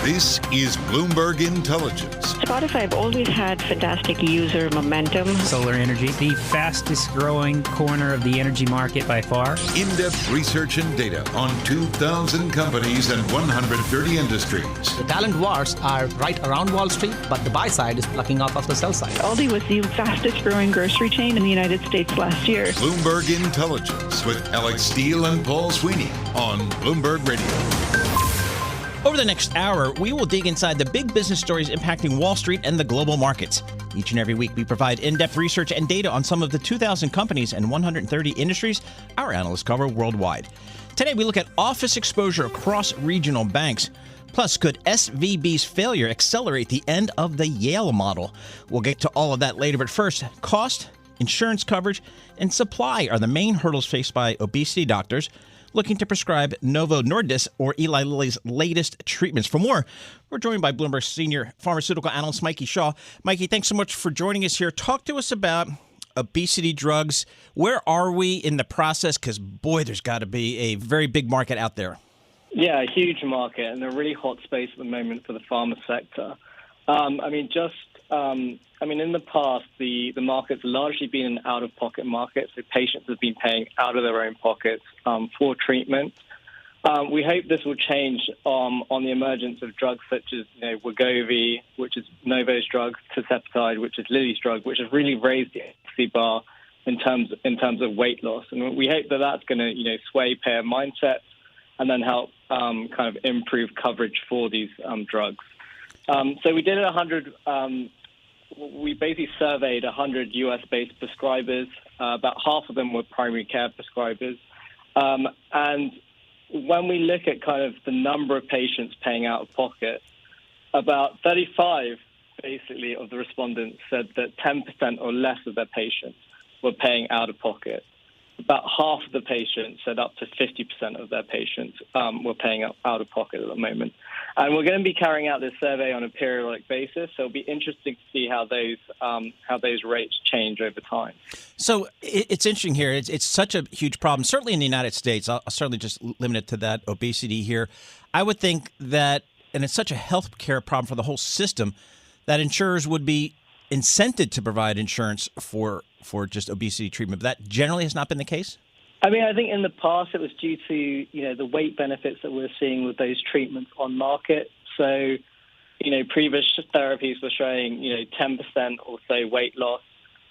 This is Bloomberg Intelligence. Spotify have always had fantastic user momentum. Solar energy, the fastest growing corner of the energy market by far. In-depth research and data on 2,000 companies and 130 industries. The talent wars are right around Wall Street, but the buy side is plucking off of the sell side. Aldi was the fastest growing grocery chain in the United States last year. Bloomberg Intelligence with Alex Steele and Paul Sweeney on Bloomberg Radio. Over the next hour, we will dig inside the big business stories impacting Wall Street and the global markets. Each and every week, we provide in-depth research and data on some of the 2,000 companies and 130 industries our analysts cover worldwide. Today, we look at office exposure across regional banks. Plus, could SVB's failure accelerate the end of the Yale model? We'll get to all of that later, but first, cost, insurance coverage, and supply are the main hurdles faced by obesity doctors looking to prescribe Novo Nordisk or Eli Lilly's latest treatments. For more, we're joined by Bloomberg senior pharmaceutical analyst Michael Shah. Mikey, thanks so much for joining us here. Talk to us about obesity drugs. Where are we in the process? Because, boy, there's got to be a very big market out there. Yeah, a huge market and a really hot space at the moment for the pharma sector. In the past, the market's largely been an out-of-pocket market, so patients have been paying out of their own pockets for treatment. We hope this will change on the emergence of drugs such as Wegovy, which is Novo's drug, tirzepatide, which is Lilly's drug, which has really raised the efficacy bar in terms of weight loss. And we hope that that's going to sway payer mindsets and then help kind of improve coverage for these drugs. So we did 100. We basically surveyed 100 U.S.-based prescribers. About half of them were primary care prescribers. And when we look at kind of the number of patients paying out of pocket, about 35, basically, of the respondents said that 10% or less of their patients were paying out of pocket. About half of the patients said up to 50% of their patients were paying out of pocket at the moment. And we're going to be carrying out this survey on a periodic basis, so it'll be interesting to see how those rates change over time. So it's interesting here. It's such a huge problem, certainly in the United States. I'll certainly just limit it to that obesity here. I would think that, and it's such a healthcare problem for the whole system, that insurers would be incented to provide insurance for just obesity treatment. But that generally has not been the case? I think in the past it was due to, the weight benefits that we're seeing with those treatments on market. So, previous therapies were showing, 10% or so weight loss.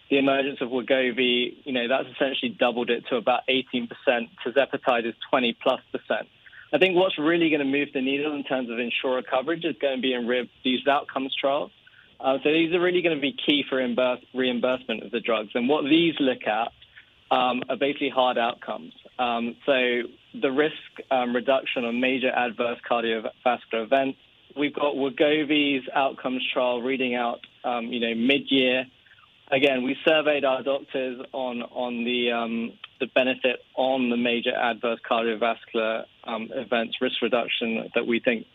The emergence of Wegovy, that's essentially doubled it to about 18%. Tirzepatide is 20+%. I think what's really going to move the needle in terms of insurer coverage is going to be in these outcomes trials. So these are really going to be key for reimbursement of the drugs. And what these look at are basically hard outcomes. So the risk reduction on major adverse cardiovascular events. We've got Wegovy's outcomes trial reading out, mid-year. Again, we surveyed our doctors on the benefit on the major adverse cardiovascular events risk reduction that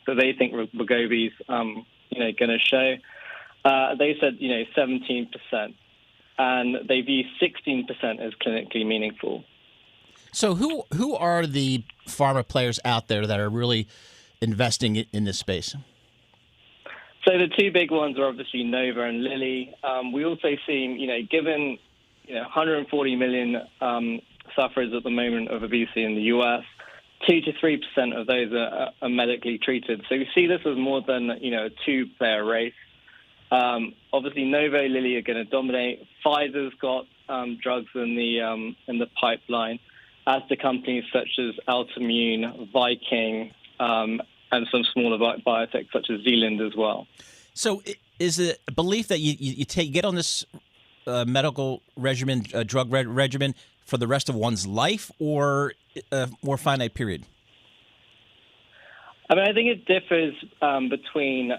they think Wegovy's going to show. They said, 17%, and they view 16% as clinically meaningful. So who are the pharma players out there that are really investing in this space? So the two big ones are obviously Novo and Lilly. We also see, given 140 million sufferers at the moment of obesity in the U.S., 2 to 3% of those are medically treated. So we see this as more than a two-player race. Obviously, Novo, Lilly are going to dominate. Pfizer's got drugs in the pipeline, as do companies such as Altimmune, Viking, and some smaller biotech such as Zealand as well. So, is it a belief that you get on this medical regimen, drug regimen, for the rest of one's life, or a more finite period? I think it differs between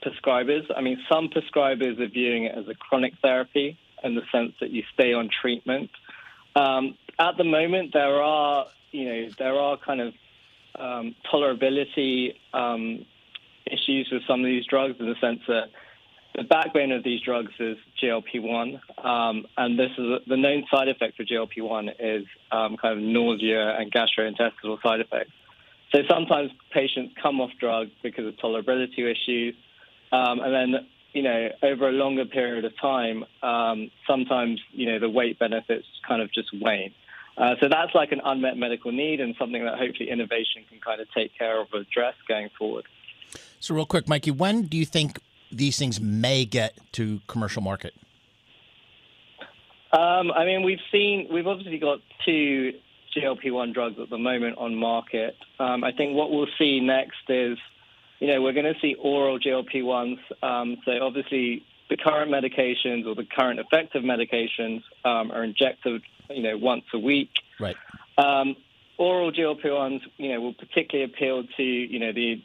prescribers. Some prescribers are viewing it as a chronic therapy in the sense that you stay on treatment. At the moment, there are kind of tolerability issues with some of these drugs, in the sense that the backbone of these drugs is GLP-1, and this is the known side effect for GLP-1 is kind of nausea and gastrointestinal side effects. So sometimes patients come off drugs because of tolerability issues, and then, over a longer period of time, sometimes, the weight benefits kind of just wane. So that's like an unmet medical need and something that hopefully innovation can kind of take care of or address going forward. So real quick, Mikey, when do you think these things may get to commercial market? We've obviously got 2 GLP-1 drugs at the moment on market. I think what we'll see next is, we're going to see oral GLP-1s. So obviously the current medications or the current effective medications are injected, once a week. Right. Oral GLP-1s, will particularly appeal to,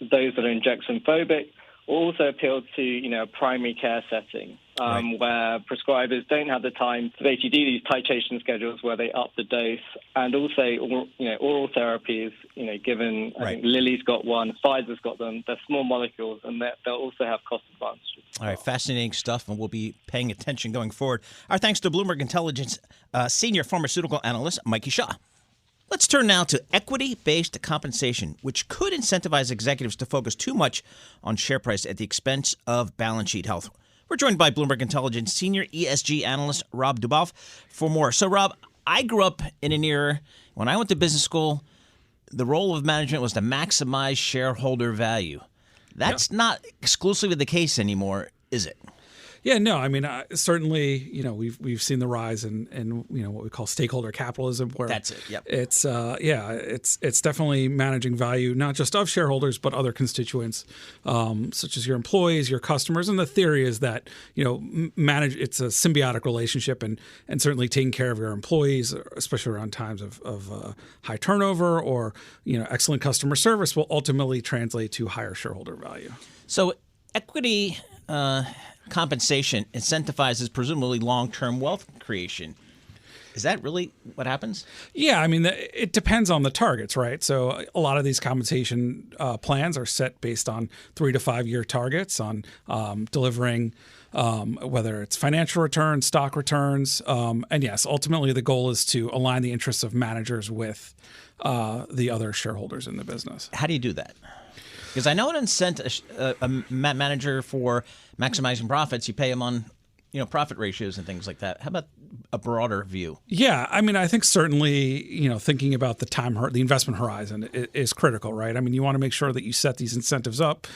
those that are injection phobic, also appeal to, a primary care setting, where prescribers don't have the time to basically do these titration schedules where they up the dose, and also, oral therapies, given, I think Lilly's got one, Pfizer's got them, they're small molecules, and they'll also have cost advantages. All right, fascinating stuff, and we'll be paying attention going forward. Our thanks to Bloomberg Intelligence senior pharmaceutical analyst, Mikey Shah. Let's turn now to equity-based compensation, which could incentivize executives to focus too much on share price at the expense of balance sheet health. We're joined by Bloomberg Intelligence senior ESG analyst Rob Duboff for more. So, Rob, I grew up in an era when I went to business school, the role of management was to maximize shareholder value. That's not exclusively the case anymore, is it? Yeah, no, I mean, certainly, we've seen the rise in what we call stakeholder capitalism, where that's it. Yep. It's definitely managing value, not just of shareholders, but other constituents, such as your employees, your customers. And the theory is that, it's a symbiotic relationship, and certainly taking care of your employees, especially around times of high turnover or, excellent customer service, will ultimately translate to higher shareholder value. So equity compensation incentivizes presumably long-term wealth creation. Is that really what happens? Yeah, I mean, it depends on the targets, right? So a lot of these compensation plans are set based on 3 to 5 year targets on delivering whether it's financial returns, stock returns. And yes, ultimately the goal is to align the interests of managers with the other shareholders in the business. How do you do that? Because I know an incentive, a manager for maximizing profits, you pay them on, profit ratios and things like that. How about a broader view? Yeah, I mean, I think certainly, thinking about the investment horizon is critical, right? I mean, you want to make sure that you set these incentives up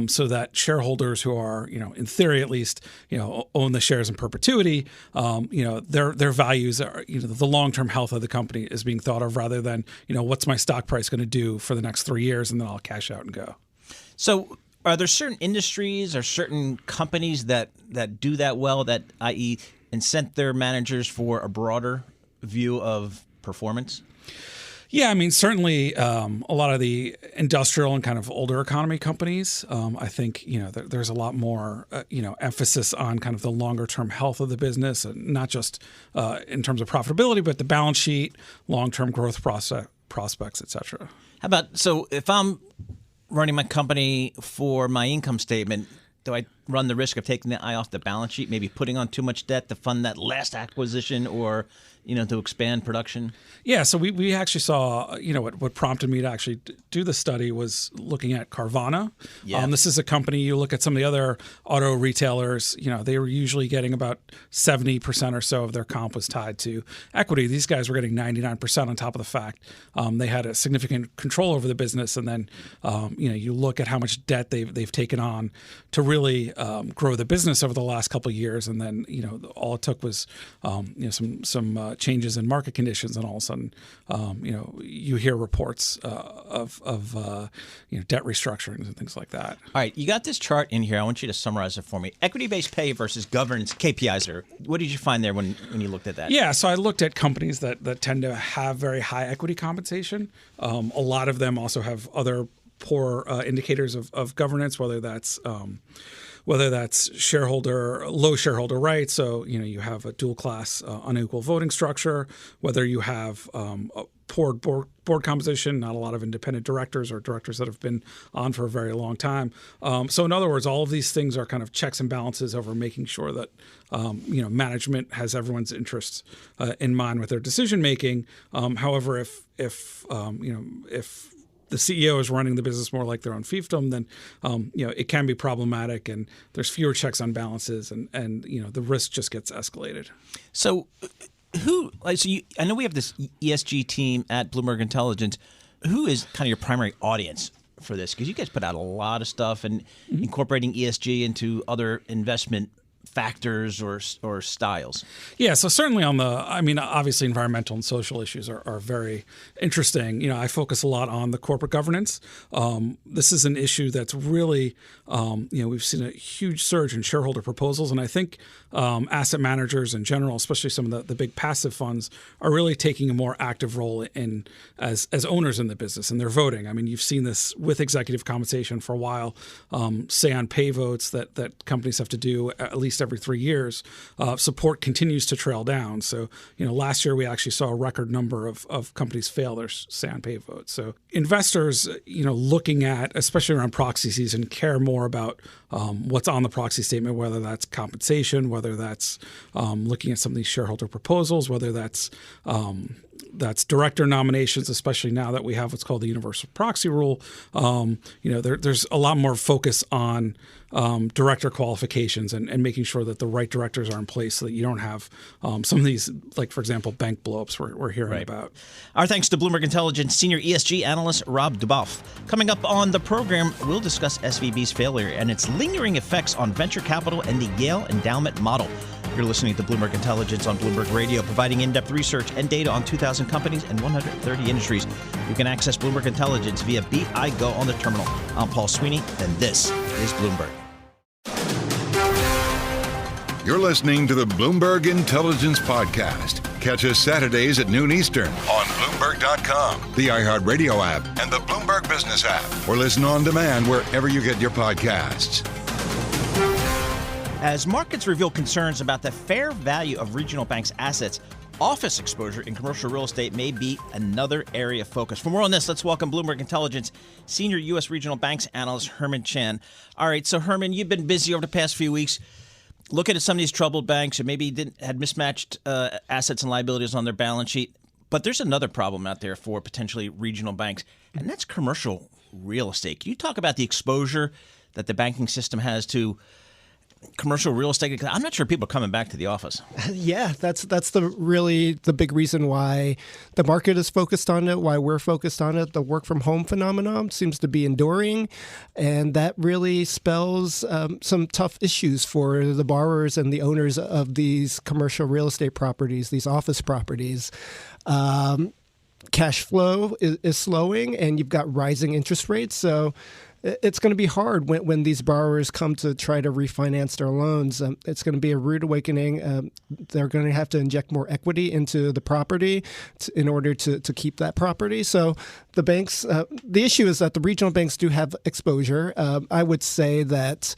so that shareholders who are, in theory at least, own the shares in perpetuity, their values are, the long-term health of the company is being thought of rather than, what's my stock price going to do for the next 3 years and then I'll cash out and go. So are there certain industries or certain companies that do that well, that, i.e., incent their managers for a broader view of performance? Yeah, I mean, certainly a lot of the industrial and kind of older economy companies, I think, there's a lot more, emphasis on kind of the longer term health of the business, and not just in terms of profitability, but the balance sheet, long-term growth prospects, et cetera. How about, so if I'm running my company for my income statement, do I run the risk of taking the eye off the balance sheet, maybe putting on too much debt to fund that last acquisition or, to expand production? Yeah, so we actually saw, what prompted me to actually do the study was looking at Carvana. Yeah. This is a company, you look at some of the other auto retailers, they were usually getting about 70% or so of their comp was tied to equity. These guys were getting 99% on top of the fact they had a significant control over the business. And then, you look at how much debt they've taken on to really grow the business over the last couple of years. And then, all it took was, some changes in market conditions, and all of a sudden, you hear reports of debt restructurings and things like that. All right, you got this chart in here. I want you to summarize it for me. Equity-based pay versus governance KPIs. What did you find there when you looked at that? Yeah, so I looked at companies that tend to have very high equity compensation. A lot of them also have other poor indicators of governance, whether that's low shareholder rights, so you have a dual class unequal voting structure, whether you have poor board composition, not a lot of independent directors or directors that have been on for a very long time. So in other words, all of these things are kind of checks and balances over making sure that management has everyone's interests in mind with their decision making. However, if the CEO is running the business more like their own fiefdom, then it can be problematic, and there's fewer checks on balances, and the risk just gets escalated. So, I know we have this ESG team at Bloomberg Intelligence. Who is kind of your primary audience for this? Because you guys put out a lot of stuff and incorporating ESG into other investment factors or styles. Yeah, so certainly obviously environmental and social issues are very interesting. I focus a lot on the corporate governance. This is an issue that's really, we've seen a huge surge in shareholder proposals, and I think asset managers in general, especially some of the big passive funds, are really taking a more active role in as owners in the business, and they're voting. I mean, you've seen this with executive compensation for a while, say on pay votes that companies have to do at least every 3 years. Support continues to trail down. So, last year we actually saw a record number of companies fail their say on pay votes. So investors, looking at, especially around proxy season, care more about what's on the proxy statement, whether that's compensation, whether that's looking at some of these shareholder proposals, whether that's director nominations, especially now that we have what's called the universal proxy rule. There's a lot more focus on director qualifications and making sure that the right directors are in place so that you don't have some of these, like, for example, bank blowups we're hearing about. Our thanks to Bloomberg Intelligence senior ESG analyst Rob Boff. Coming up on the program, we'll discuss SVB's failure and its lingering effects on venture capital and the Yale endowment model. You're listening to Bloomberg Intelligence on Bloomberg Radio, providing in-depth research and data on 2,000 companies and 130 industries. You can access Bloomberg Intelligence via BI Go on the terminal. I'm Paul Sweeney, and this is Bloomberg. You're listening to the Bloomberg Intelligence Podcast. Catch us Saturdays at noon Eastern on Bloomberg.com, the iHeartRadio app, and the Bloomberg Business app, or listen on demand wherever you get your podcasts. As markets reveal concerns about the fair value of regional banks' assets, office exposure in commercial real estate may be another area of focus. For more on this, let's welcome Bloomberg Intelligence senior U.S. regional banks analyst Herman Chan. All right, so Herman, you've been busy over the past few weeks looking at some of these troubled banks who maybe had mismatched assets and liabilities on their balance sheet. But there's another problem out there for potentially regional banks, and that's commercial real estate. Can you talk about the exposure that the banking system has to commercial real estate? I'm not sure people are coming back to the office. Yeah, that's the big reason why the market is focused on it, why we're focused on it. The work from home phenomenon seems to be enduring, and that really spells some tough issues for the borrowers and the owners of these commercial real estate properties, these office properties. Cash flow is slowing, and you've got rising interest rates. So it's going to be hard when these borrowers come to try to refinance their loans. It's going to be a rude awakening. They're going to have to inject more equity into the property in order to keep that property. So the banks, the issue is that the regional banks do have exposure. I would say that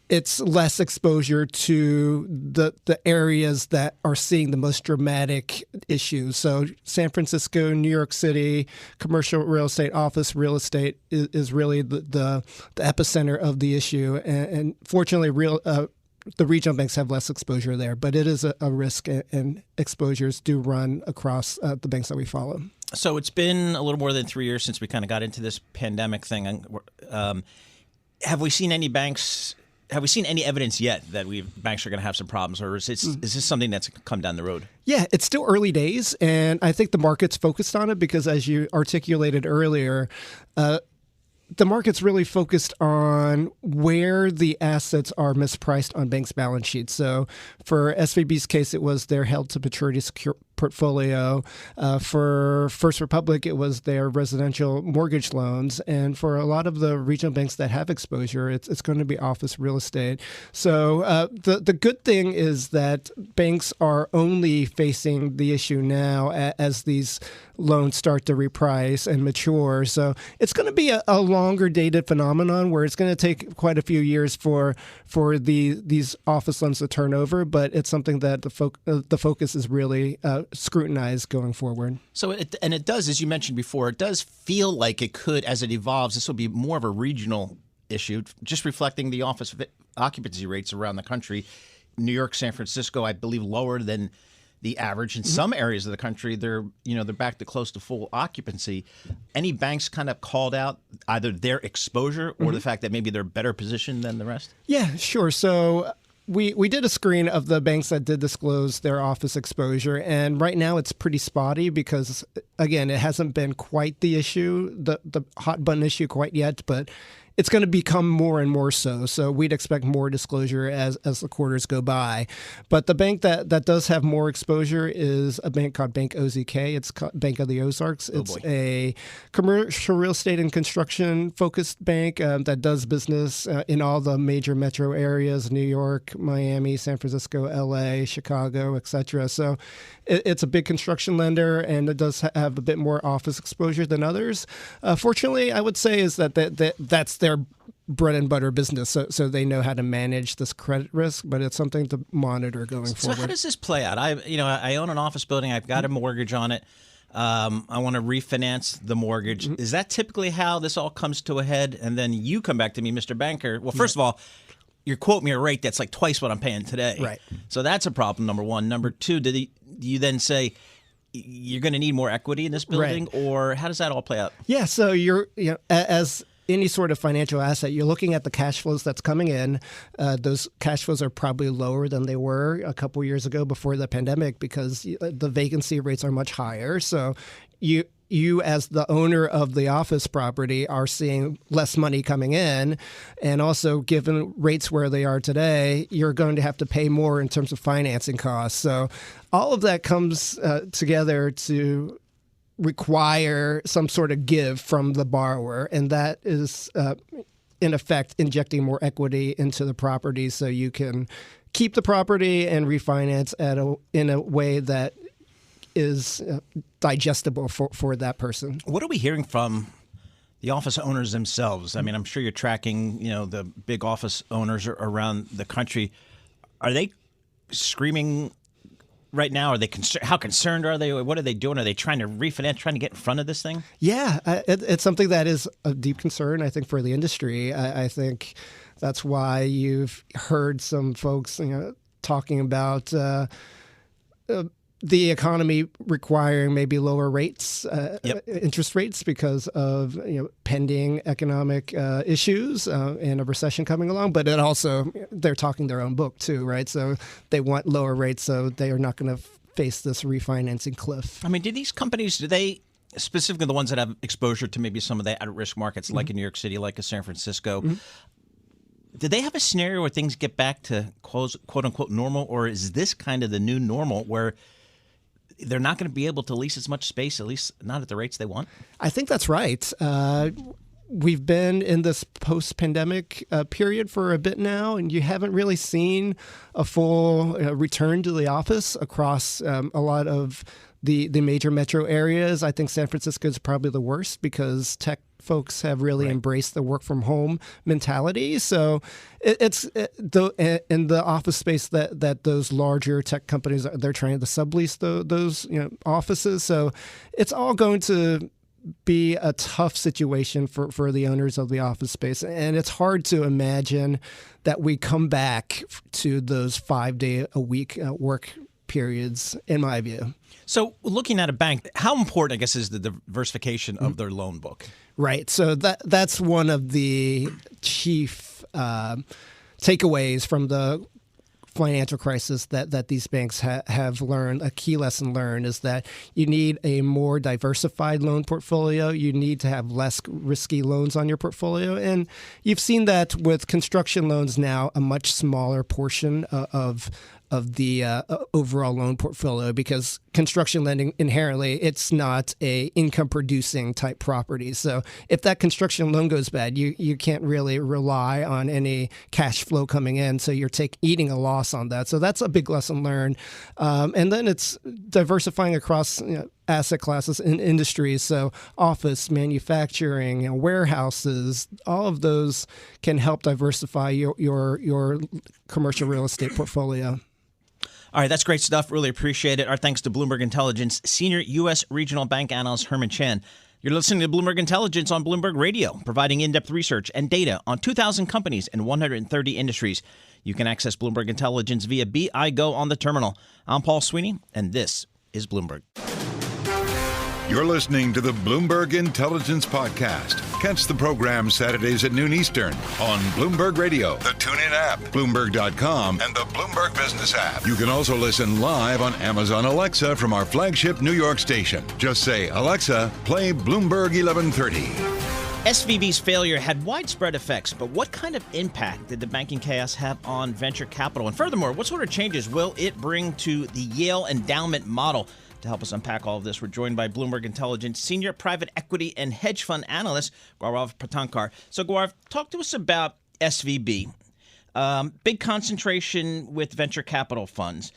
it's less exposure to the areas that are seeing the most dramatic issues. So San Francisco, New York City, commercial real estate, office real estate is really the epicenter of the issue. And fortunately, the regional banks have less exposure there, but it is a risk, and exposures do run across the banks that we follow. So it's been a little more than 3 years since we kind of got into this pandemic thing. Have we seen any banks? Have we seen any evidence yet that banks are going to have some problems, or is this something that's come down the road? Yeah, it's still early days, and I think the market's focused on it because, as you articulated earlier, the market's really focused on where the assets are mispriced on banks' balance sheets. So for SVB's case, it was their held-to-maturity secure portfolio. For First Republic, it was their residential mortgage loans. And for a lot of the regional banks that have exposure, it's going to be office real estate. So the good thing is that banks are only facing the issue now as these loans start to reprice and mature. So it's going to be a longer dated phenomenon where it's going to take quite a few years for these office loans to turn over, but it's something that the focus is really scrutinized going forward. So it does, as you mentioned before, it does feel like it could, as it evolves, this will be more of a regional issue, just reflecting the office occupancy rates around the country. New York, San Francisco, I believe, lower than the average. In some areas of the country, they're back to close to full occupancy. Any banks kind of called out either their exposure or the fact that maybe they're better positioned than the rest? Yeah, sure. So we did a screen of the banks that did disclose their office exposure, and right now it's pretty spotty because, again, it hasn't been quite the issue, the hot button issue quite yet, but it's going to become more and more so. So we'd expect more disclosure as the quarters go by. But the bank that does have more exposure is a bank called Bank OZK. It's Bank of the Ozarks. It's a commercial real estate and construction focused bank that does business in all the major metro areas, New York, Miami, San Francisco, LA, Chicago, etc. So it's a big construction lender, and it does have a bit more office exposure than others. Fortunately, I would say is that's their bread and butter business, so they know how to manage this credit risk, but it's something to monitor going forward. So how does this play out? I own an office building. I've got a mortgage on it. I want to refinance the mortgage. Is that typically how this all comes to a head? And then you come back to me, Mr. Banker. Well, first of all, you quote me a rate that's like twice what I'm paying today. Right. So that's a problem, number one. Number two, do you then say you're going to need more equity in this building, or how does that all play out? Yeah, so as any sort of financial asset, you're looking at the cash flows that's coming in. Those cash flows are probably lower than they were a couple years ago before the pandemic because the vacancy rates are much higher. So you as the owner of the office property are seeing less money coming in. And also, given rates where they are today, you're going to have to pay more in terms of financing costs. So all of that comes together to require some sort of give from the borrower. And that is, in effect, injecting more equity into the property so you can keep the property and refinance in a way that is digestible for that person. What are we hearing from the office owners themselves? I mean, I'm sure you're tracking, the big office owners around the country. Are they screaming right now? Are they how concerned are they? What are they doing? Are they trying to refinance, trying to get in front of this thing? Yeah, it's something that is a deep concern, I think, for the industry. I think that's why you've heard some folks, talking about the economy requiring maybe lower rates, interest rates, because of pending economic issues and a recession coming along. But it also, they're talking their own book too, right? So they want lower rates, so they are not going to face this refinancing cliff. I mean, do these companies, specifically the ones that have exposure to maybe some of the at-risk markets, like in New York City, like in San Francisco, do they have a scenario where things get back to quote-unquote normal, or is this kind of the new normal where they're not going to be able to lease as much space, at least not at the rates they want? I think that's right. We've been in this post-pandemic period for a bit now, and you haven't really seen a full return to the office across a lot of the major metro areas. I think San Francisco is probably the worst because tech folks have really embraced the work from home mentality. So it's in the office space that those larger tech companies, they're trying to sublease those offices. So it's all going to be a tough situation for the owners of the office space. And it's hard to imagine that we come back to those 5-day-a-week work periods, in my view. So looking at a bank, how important, I guess, is the diversification of their loan book? Right. So that's one of the chief takeaways from the financial crisis that these banks have learned. A key lesson learned is that you need a more diversified loan portfolio. You need to have less risky loans on your portfolio. And you've seen that with construction loans now, a much smaller portion of the overall loan portfolio, because construction lending inherently, it's not a income producing type property. So if that construction loan goes bad, you can't really rely on any cash flow coming in. So you're eating a loss on that. So that's a big lesson learned. And then it's diversifying across asset classes and industries. So office, manufacturing, warehouses, all of those can help diversify your commercial real estate portfolio. All right, that's great stuff. Really appreciate it. Our thanks to Bloomberg Intelligence Senior U.S. Regional Bank Analyst Herman Chan. You're listening to Bloomberg Intelligence on Bloomberg Radio, providing in-depth research and data on 2,000 companies and 130 industries. You can access Bloomberg Intelligence via BIGO on the terminal. I'm Paul Sweeney, and this is Bloomberg. You're listening to the Bloomberg Intelligence Podcast. Catch the program Saturdays at noon Eastern on Bloomberg Radio, the TuneIn app, Bloomberg.com, and the Bloomberg Business app. You can also listen live on Amazon Alexa from our flagship New York station. Just say, Alexa, play Bloomberg 1130. SVB's failure had widespread effects, but what kind of impact did the banking chaos have on venture capital? And furthermore, what sort of changes will it bring to the Yale endowment model? To help us unpack all of this, we're joined by Bloomberg Intelligence Senior Private Equity and Hedge Fund Analyst, Gaurav Patankar. So, Gaurav, talk to us about SVB. Big concentration with venture capital funds.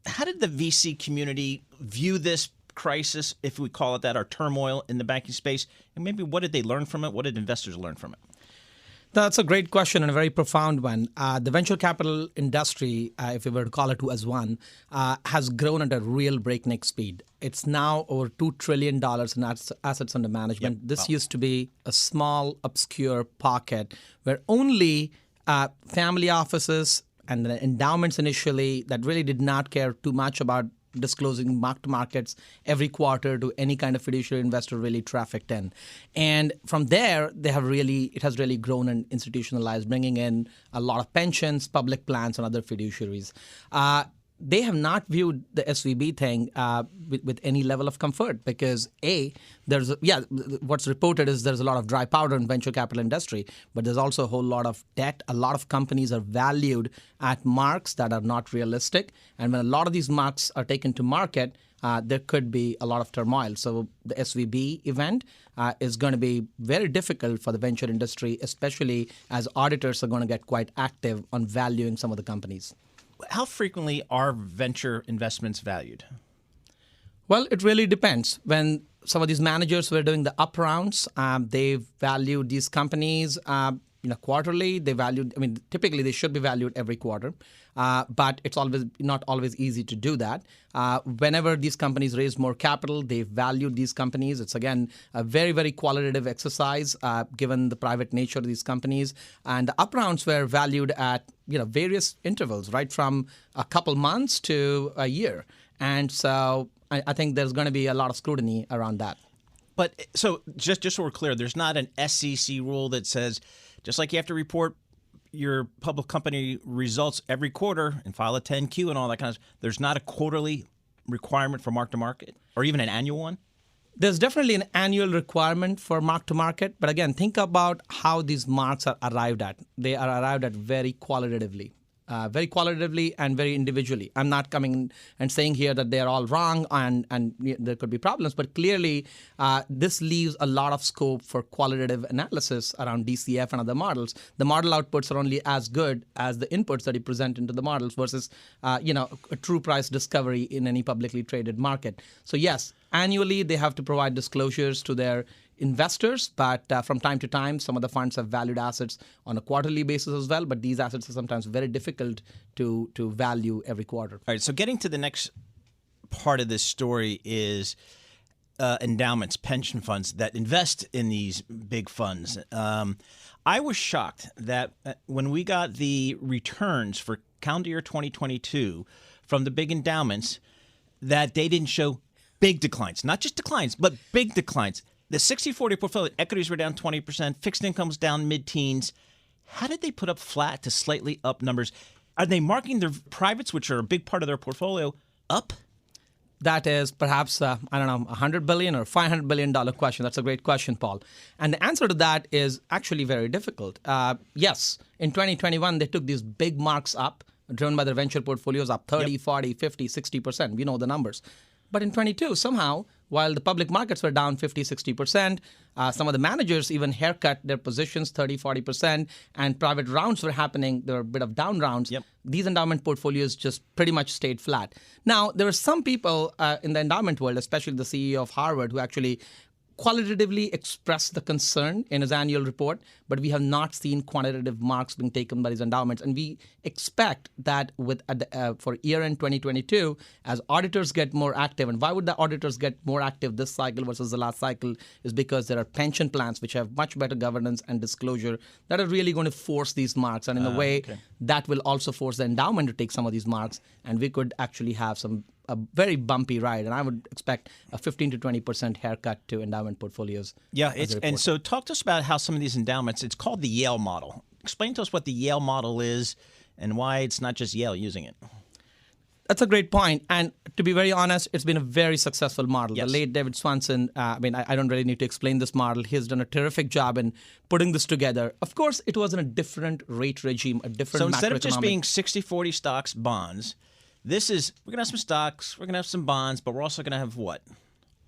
How did the VC community view this crisis, if we call it that, or turmoil in the banking space? And maybe what did they learn from it? What did investors learn from it? That's a great question and a very profound one. The venture capital industry, if we were to call it as one, has grown at a real breakneck speed. It's now over $2 trillion in assets under management. Yep. This used to be a small, obscure pocket where only family offices and the endowments initially that really did not care too much about disclosing mark-to-markets every quarter to any kind of fiduciary investor really trafficked in. And from there, it has really grown and institutionalized, bringing in a lot of pensions, public plans, and other fiduciaries. They have not viewed the SVB thing with any level of comfort because, what's reported is there's a lot of dry powder in venture capital industry, but there's also a whole lot of debt. A lot of companies are valued at marks that are not realistic. And when a lot of these marks are taken to market, there could be a lot of turmoil. So the SVB event is going to be very difficult for the venture industry, especially as auditors are going to get quite active on valuing some of the companies. How frequently are venture investments valued? Well, it really depends. When some of these managers were doing the up rounds, they valued these companies quarterly. Typically they should be valued every quarter, but it's not always easy to do that. Whenever these companies raise more capital, they valued these companies. It's, again, a very, very qualitative exercise given the private nature of these companies. And the up rounds were valued at various intervals, right from a couple months to a year. And so I think there's going to be a lot of scrutiny around that. But so just so we're clear, there's not an SEC rule that says just like you have to report your public company results every quarter and file a 10Q and all that kind of stuff, there's not a quarterly requirement for mark-to-market or even an annual one? There's definitely an annual requirement for mark-to-market. But again, think about how these marks are arrived at. They are arrived at very qualitatively and very individually. I'm not coming and saying here that they're all wrong and there could be problems, but clearly this leaves a lot of scope for qualitative analysis around DCF and other models. The model outputs are only as good as the inputs that you present into the models versus a true price discovery in any publicly traded market. So yes, annually they have to provide disclosures to their investors, but from time to time, some of the funds have valued assets on a quarterly basis as well, but these assets are sometimes very difficult to value every quarter. All right, so getting to the next part of this story is endowments, pension funds that invest in these big funds. I was shocked that when we got the returns for calendar year 2022 from the big endowments, that they didn't show big declines, not just declines, but big declines. The 60-40 portfolio, equities were down 20%, fixed income's down mid-teens. How did they put up flat to slightly up numbers? Are they marking their privates, which are a big part of their portfolio, up? That is perhaps, $100 billion or $500 billion question. That's a great question, Paul. And the answer to that is actually very difficult. Yes, in 2021, they took these big marks up, driven by their venture portfolios up 30, 40, 50, 60%. We know the numbers. But in 22, somehow, while the public markets were down 50, 60%, some of the managers even haircut their positions 30, 40%, and private rounds were happening. There were a bit of down rounds. Yep. These endowment portfolios just pretty much stayed flat. Now, there were some people in the endowment world, especially the CEO of Harvard, who actually qualitatively expressed the concern in his annual report, but we have not seen quantitative marks being taken by these endowments. And we expect that for year-end 2022, as auditors get more active, and why would the auditors get more active this cycle versus the last cycle, is because there are pension plans which have much better governance and disclosure that are really going to force these marks. And in a way, that will also force the endowment to take some of these marks, and we could actually have a very bumpy ride, and I would expect a 15 to 20% haircut to endowment portfolios. Yeah, and so talk to us about how some of these endowments, it's called the Yale model. Explain to us what the Yale model is and why it's not just Yale using it. That's a great point. And to be very honest, it's been a very successful model. Yes. The late David Swanson, I don't really need to explain this model. He's done a terrific job in putting this together. Of course, it was in a different rate regime, a different So instead of just macroeconomic- being 60-40 stocks, bonds, this is, we're going to have some stocks, we're going to have some bonds, but we're also going to have what?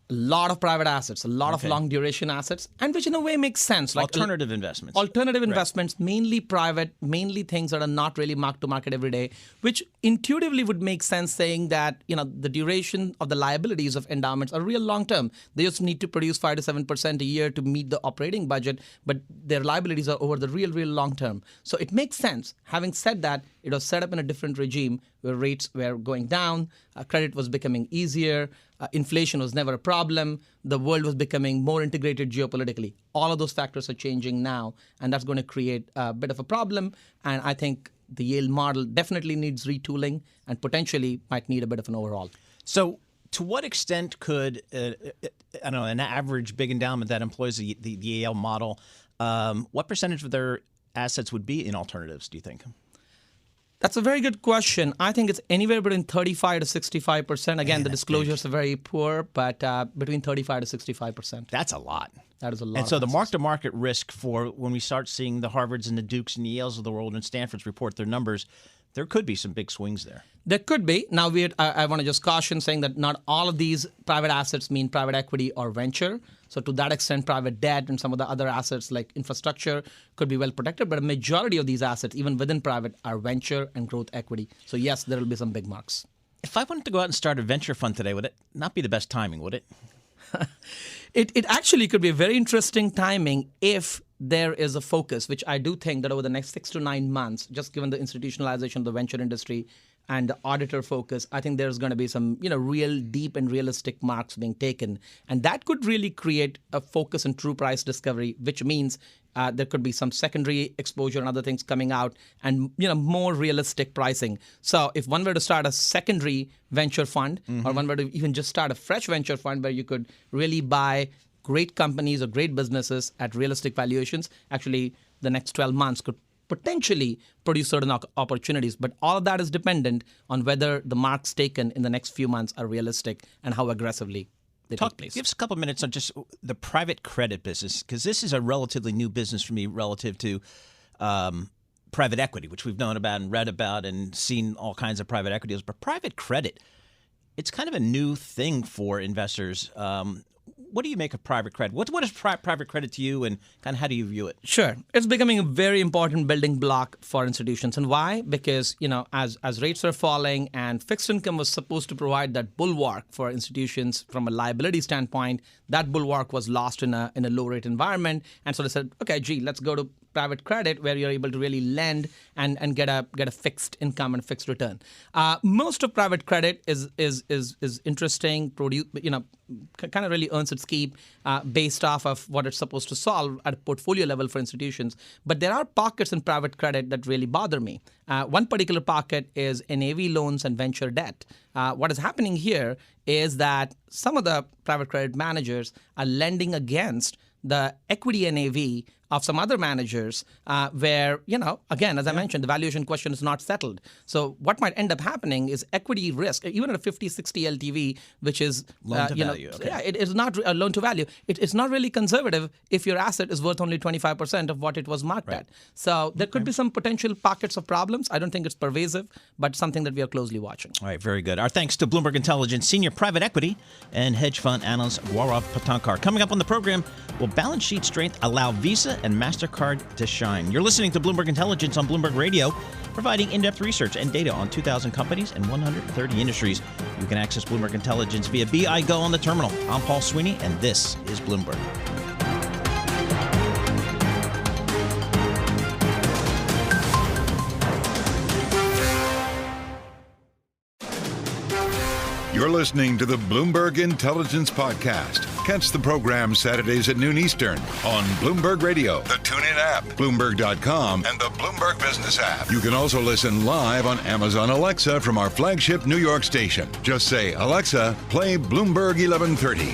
a lot of private assets, a lot of long duration assets, and which in a way makes sense. Alternative investments. Alternative investments, mainly private, mainly things that are not really marked to market every day, which intuitively would make sense saying that, the duration of the liabilities of endowments are real long term. They just need to produce 5 to 7% a year to meet the operating budget, but their liabilities are over the real long term. So it makes sense. Having said that, it was set up in a different regime where rates were going down, credit was becoming easier, inflation was never a problem, the world was becoming more integrated geopolitically. All of those factors are changing now, and that's going to create a bit of a problem. And I think the Yale model definitely needs retooling and potentially might need a bit of an overhaul. So to what extent could, an average big endowment that employs the Yale model, what percentage of their assets would be in alternatives, do you think? That's a very good question. I think it's anywhere between 35 to 65%. Again, the disclosures are very poor, but between 35 to 65%. That's a lot. That is a lot. And so the mark-to-market risk for when we start seeing the Harvards and the Dukes and the Yales of the world and Stanfords report their numbers, there could be some big swings there. There could be. Now, I want to just caution saying that not all of these private assets mean private equity or venture. So to that extent, private debt and some of the other assets like infrastructure could be well protected. But a majority of these assets, even within private, are venture and growth equity. So yes, there will be some big marks. If I wanted to go out and start a venture fund today, would it not be the best timing, would it? It actually could be a very interesting timing if there is a focus, which I do think that over the next 6 to 9 months, just given the institutionalization of the venture industry and the auditor focus, I think there's going to be some, real deep and realistic marks being taken. And that could really create a focus on true price discovery, which means there could be some secondary exposure and other things coming out and, more realistic pricing. So if one were to start a secondary venture fund or one were to even just start a fresh venture fund where you could really buy great companies or great businesses at realistic valuations, actually the next 12 months could potentially produce certain opportunities. But all of that is dependent on whether the marks taken in the next few months are realistic and how aggressively they take place. Give us a couple of minutes on just the private credit business, because this is a relatively new business for me relative to private equity, which we've known about and read about and seen all kinds of private equity deals. But private credit, it's kind of a new thing for investors. What do you make of private credit? What is private credit to you, and kind of how do you view it? Sure. It's becoming a very important building block for institutions. And why? Because, as rates are falling and fixed income was supposed to provide that bulwark for institutions from a liability standpoint, that bulwark was lost in a low rate environment. And so they said, okay, let's go to private credit where you're able to really lend and get a fixed income and fixed return. Most of private credit is interesting, kind of really earns its keep based off of what it's supposed to solve at a portfolio level for institutions. But there are pockets in private credit that really bother me. One particular pocket is NAV loans and venture debt. What is happening here is that some of the private credit managers are lending against the equity NAV of some other managers where, again, as I mentioned, the valuation question is not settled. So what might end up happening is equity risk, even at a 50-60 LTV, which is loan to value. Okay. Yeah, it is not a loan to value. It's not really conservative if your asset is worth only 25% of what it was marked at. So there could be some potential pockets of problems. I don't think it's pervasive, but something that we are closely watching. All right, very good. Our thanks to Bloomberg Intelligence senior private equity and hedge fund analyst Gaurav Patankar. Coming up on the program, will balance sheet strength allow Visa and Mastercard to shine? You're listening to Bloomberg Intelligence on Bloomberg Radio, providing in-depth research and data on 2,000 companies and 130 industries. You can access Bloomberg Intelligence via BI Go on the terminal. I'm Paul Sweeney, and this is Bloomberg. You're listening to the Bloomberg Intelligence Podcast. Catch the program Saturdays at noon Eastern on Bloomberg Radio, the TuneIn app, Bloomberg.com, and the Bloomberg Business app. You can also listen live on Amazon Alexa from our flagship New York station. Just say, Alexa, play Bloomberg 1130.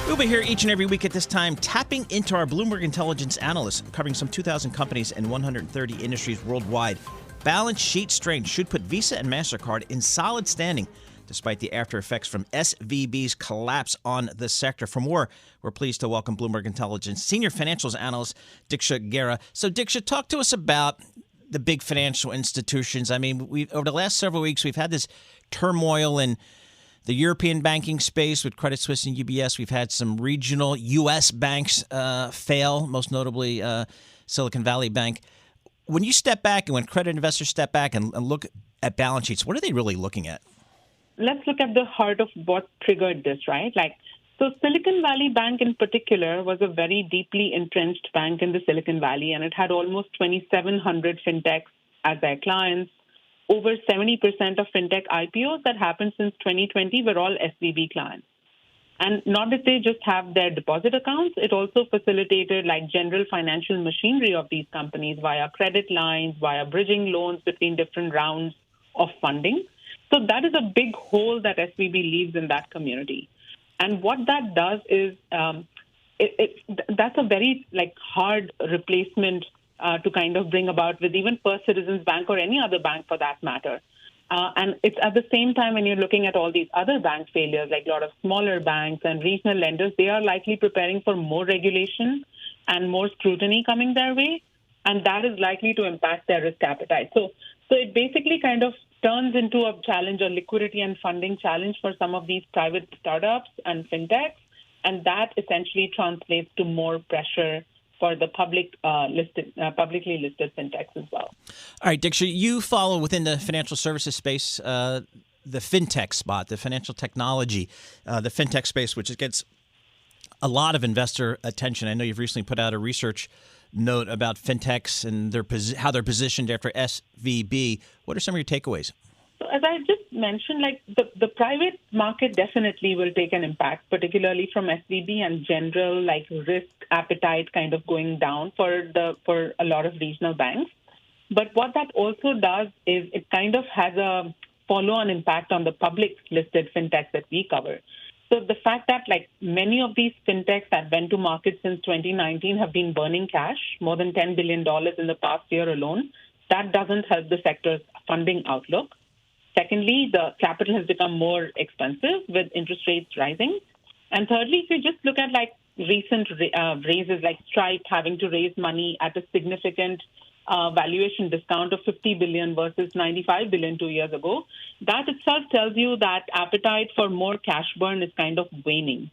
We'll be here each and every week at this time, tapping into our Bloomberg Intelligence analysts, covering some 2,000 companies and 130 industries worldwide. Balance sheet strength should put Visa and MasterCard in solid standing, despite the after effects from SVB's collapse on the sector. For more, we're pleased to welcome Bloomberg Intelligence senior financials analyst Diksha Gera. So, Diksha, talk to us about the big financial institutions. I mean, over the last several weeks, we've had this turmoil in the European banking space with Credit Suisse and UBS. We've had some regional U.S. banks fail, most notably Silicon Valley Bank. When you step back and when credit investors step back and look at balance sheets, what are they really looking at? Let's look at the heart of what triggered this, right? So Silicon Valley Bank in particular was a very deeply entrenched bank in the Silicon Valley, and it had almost 2,700 fintechs as their clients. Over 70% of fintech IPOs that happened since 2020 were all SVB clients. And not that they just have their deposit accounts, it also facilitated general financial machinery of these companies via credit lines, via bridging loans between different rounds of funding. So that is a big hole that SVB leaves in that community. And what that does is that's a very hard replacement to kind of bring about with even First Citizens Bank or any other bank for that matter. And it's at the same time when you're looking at all these other bank failures, like a lot of smaller banks and regional lenders, they are likely preparing for more regulation and more scrutiny coming their way. And that is likely to impact their risk appetite. So it basically kind of turns into a challenge, a liquidity and funding challenge for some of these private startups and fintechs, and that essentially translates to more pressure for the publicly listed fintechs as well. All right, Diksha, you follow within the financial services space the fintech spot, the financial technology, the fintech space, which gets a lot of investor attention. I know you've recently put out a research note about fintechs and how they're positioned after SVB. What are some of your takeaways? So as I just mentioned, the private market definitely will take an impact, particularly from SVB and general risk appetite kind of going down for a lot of regional banks. But what that also does is it kind of has a follow-on impact on the public listed fintechs that we cover. So the fact that many of these fintechs that went to market since 2019 have been burning cash, more than $10 billion in the past year alone, that doesn't help the sector's funding outlook. Secondly, the capital has become more expensive with interest rates rising. And thirdly, if you just look at recent raises, like Stripe having to raise money at a significant valuation discount of $50 billion versus $95 billion 2 years ago, that itself tells you that appetite for more cash burn is kind of waning.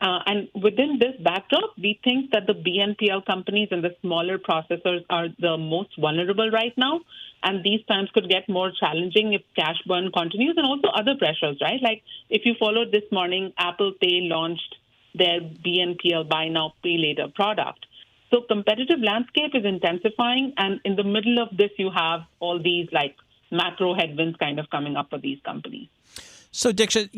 And within this backdrop, we think that the BNPL companies and the smaller processors are the most vulnerable right now. And these times could get more challenging if cash burn continues, and also other pressures, right? Like if you followed this morning, Apple Pay launched their BNPL buy now, pay later product. So competitive landscape is intensifying, and in the middle of this, you have all these macro headwinds kind of coming up for these companies. So Diksha,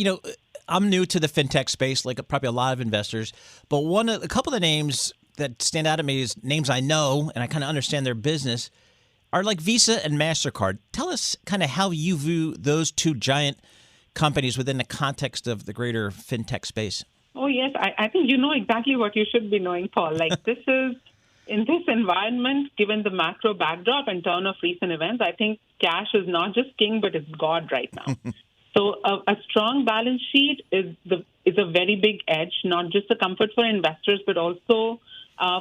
I'm new to the fintech space, like probably a lot of investors, but a couple of the names that stand out to me is names I know and I kind of understand their business are like Visa and MasterCard. Tell us kind of how you view those two giant companies within the context of the greater fintech space. Oh, yes. I think you know exactly what you should be knowing, Paul. This is in this environment, given the macro backdrop and turn of recent events, I think cash is not just king, but it's God right now. So a strong balance sheet is a very big edge, not just a comfort for investors, but also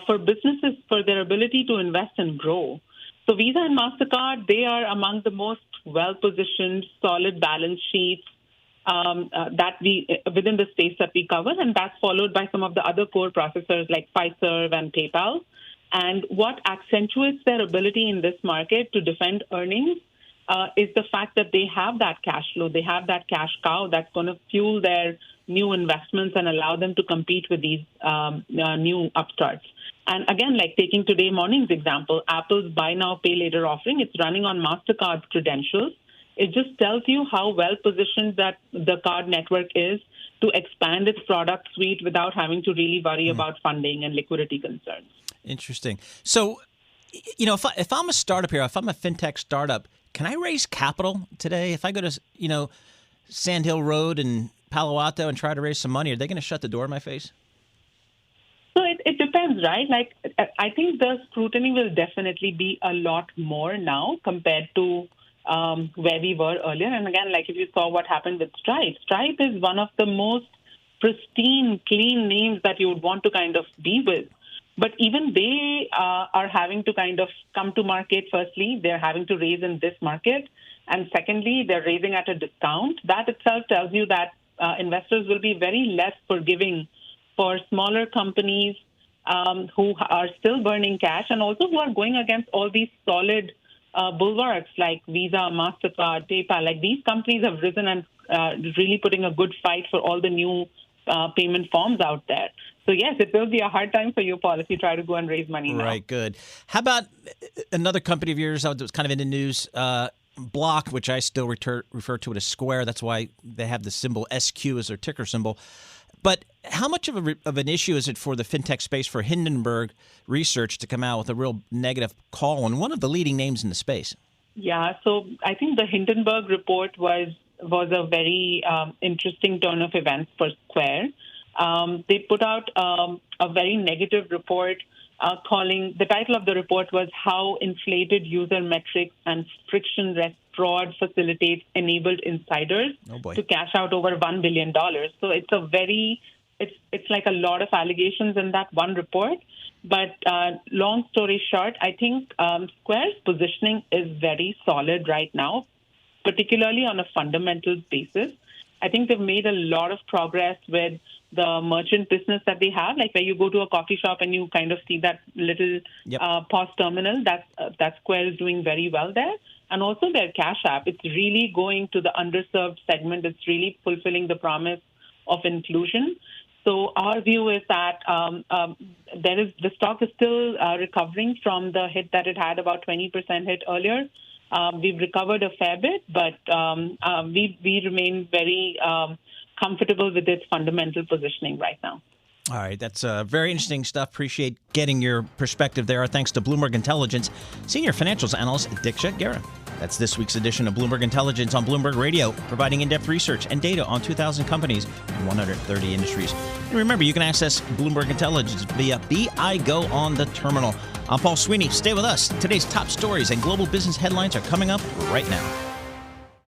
for businesses for their ability to invest and grow. So Visa and Mastercard, they are among the most well-positioned, solid balance sheets that we within the space that we cover, and that's followed by some of the other core processors like Fiserv and PayPal. And what accentuates their ability in this market to defend earnings is the fact that they have that cash flow, they have that cash cow that's going to fuel their new investments and allow them to compete with these new upstarts. And again, like taking today morning's example, Apple's Buy Now, Pay Later offering, it's running on Mastercard's credentials. It just tells you how well-positioned that the card network is to expand its product suite without having to really worry about funding and liquidity concerns. Interesting. So, you know, if I'm a startup here, if I'm a fintech startup, can I raise capital today? If I go to, Sand Hill Road in Palo Alto and try to raise some money, are they going to shut the door in my face? So it depends, right? Like, I think the scrutiny will definitely be a lot more now compared to where we were earlier. And again, like if you saw what happened with Stripe, Stripe is one of the most pristine, clean names that you would want to kind of be with. But even they are having to kind of come to market. Firstly, they're having to raise in this market. And secondly, they're raising at a discount. That itself tells you that investors will be very less forgiving for smaller companies who are still burning cash and also who are going against all these solid bulwarks like Visa, Mastercard, PayPal. Like these companies have risen and really putting a good fight for all the new payment forms out there. So, yes, it will be a hard time for you, Paul, if you try to go and raise money now. Right, good. How about another company of yours that was kind of in the news, Block, which I still refer to it as Square. That's why they have the symbol SQ as their ticker symbol. But how much of an issue is it for the fintech space for Hindenburg Research to come out with a real negative call on one of the leading names in the space? Yeah, so I think the Hindenburg report was a very interesting turn of events for Square. They put out a very negative report calling, the title of the report was How Inflated User Metrics and Frictionless Fraud Facilitates Enabled Insiders to Cash Out Over $1 billion. So it's like a lot of allegations in that one report. But long story short, I think Square's positioning is very solid right now, particularly on a fundamental basis. I think they've made a lot of progress with the merchant business that they have, like where you go to a coffee shop and you kind of see that little POS terminal. That Square is doing very well there. And also their Cash App, it's really going to the underserved segment. It's really fulfilling the promise of inclusion. So our view is that the stock is still recovering from the hit that it had, about 20% hit earlier. We've recovered a fair bit, but we remain very comfortable with its fundamental positioning right now. All right, that's very interesting stuff. Appreciate getting your perspective there. Our thanks to Bloomberg Intelligence Senior Financials Analyst Diksha Gera. That's this week's edition of Bloomberg Intelligence on Bloomberg Radio, providing in-depth research and data on 2,000 companies in 130 industries. And remember, you can access Bloomberg Intelligence via BIGO on the terminal. I'm Paul Sweeney. Stay with us. Today's top stories and global business headlines are coming up right now.